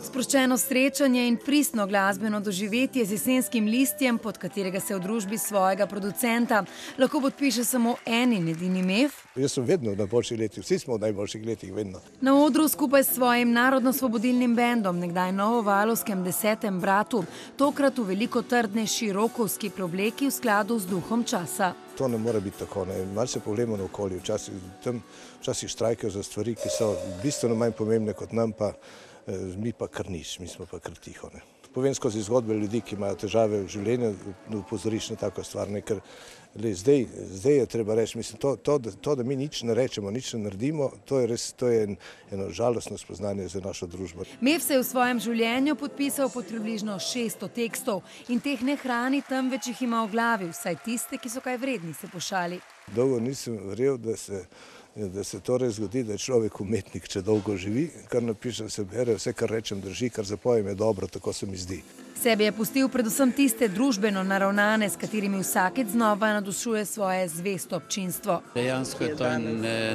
Sproščeno srečanje in pristno glasbeno doživetje z jesenskim listjem, pod katerega se v družbi svojega producenta lahko podpiše samo en in edini Mef. Jaz sem vedno v najboljših letih, vsi smo v najboljših letih, vedno. Na odru skupaj s svojim narodno-svobodilnim bendom, nekdaj novovalovskem 10. bratu, tokrat v veliko trdnejši rokovski preobleki v skladu z duhom časa. To ne more biti tako, ne. Malo se pogledamo na okolje, včasih štrajkajo za stvari, ki so bistveno manj pomembne kot nam, pa mi pa kar nič, mi smo pa kar tiho, ne. Povem skozi zgodbe ljudi, ki imajo težave v življenju, upozoriš na tako stvar, ne, ker zdaj je treba reči, mislim, to, da mi nič ne rečemo, nič ne naredimo, to je eno žalostno spoznanje za našo družbo. Mef se je v svojem življenju podpisal pod približno 600 tekstov in teh ne hrani, temveč jih ima v glavi, vsaj tiste, ki so kaj vredni, se pošali. Dolgo nisem verjel, da se torej zgodi, da je človek umetnik, če dolgo živi, kar napišem, se bere, vse, kar rečem, drži, kar zapojem, je dobro, tako se mi zdi. Sebi je pustil predvsem tiste družbeno naravnane, s katerimi vsakič znova navdušuje svoje zvesto občinstvo. Dejansko je to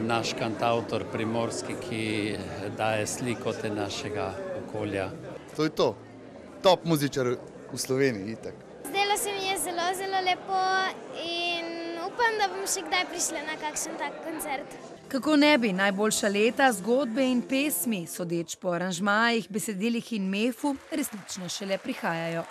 naš kantavtor primorski, ki daje sliko te našega okolja. To je to. Top muzičar v Sloveniji, itak. Zdelo se mi je zelo, zelo lepo in upam, da bom še kdaj prišla na kakšen tak koncert. Kako ne bi, najboljša leta, zgodbe in pesmi, sodeč po aranžmajih, besedilih in Mefu, resnično šele prihajajo.